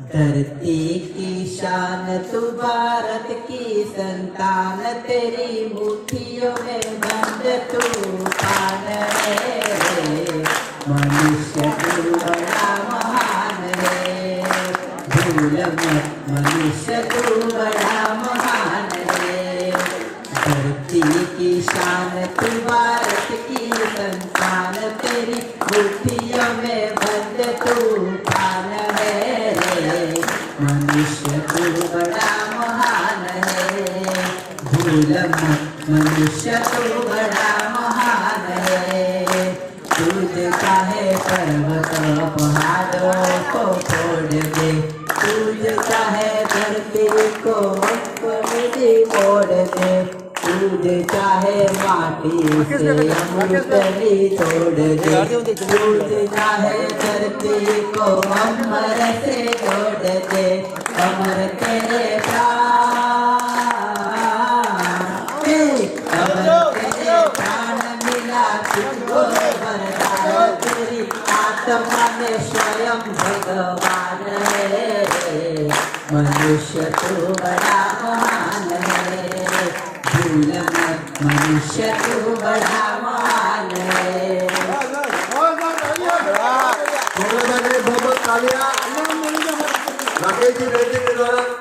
धरती की शान तू भारत की संतान, तेरी मुट्ठियों में बंद तूफान है। मनुष्य तू बड़ा महान है, भूल मत मनुष्य तू बड़ा महान है। धरती की शान तू भारत की संतान, तेरी मुट्ठियों में बंद तूफान है। मनुष्य तू बड़ा महान है, भूल मत मनुष्य तू बड़ा महान है। तुझ चाहे पर्वत पहाड़ों को फोड़ दे, तुझ चाहे धरती को भी मोड़ दे, तुझ चाहे माटी से अमृतली तोड़ दे, तुझ चाहे धरती को अमर से जोड़ दे। अमर तेरे प्राण, अमर तेरे प्राण मिला तुझको वरदान, तेरी आत्मा में स्वयं भगवान है। मनुष्य तू बड़ा महान है, भूल मत मनुष्य तू बड़ा महान है। राकेश जी बेटी के द्वारा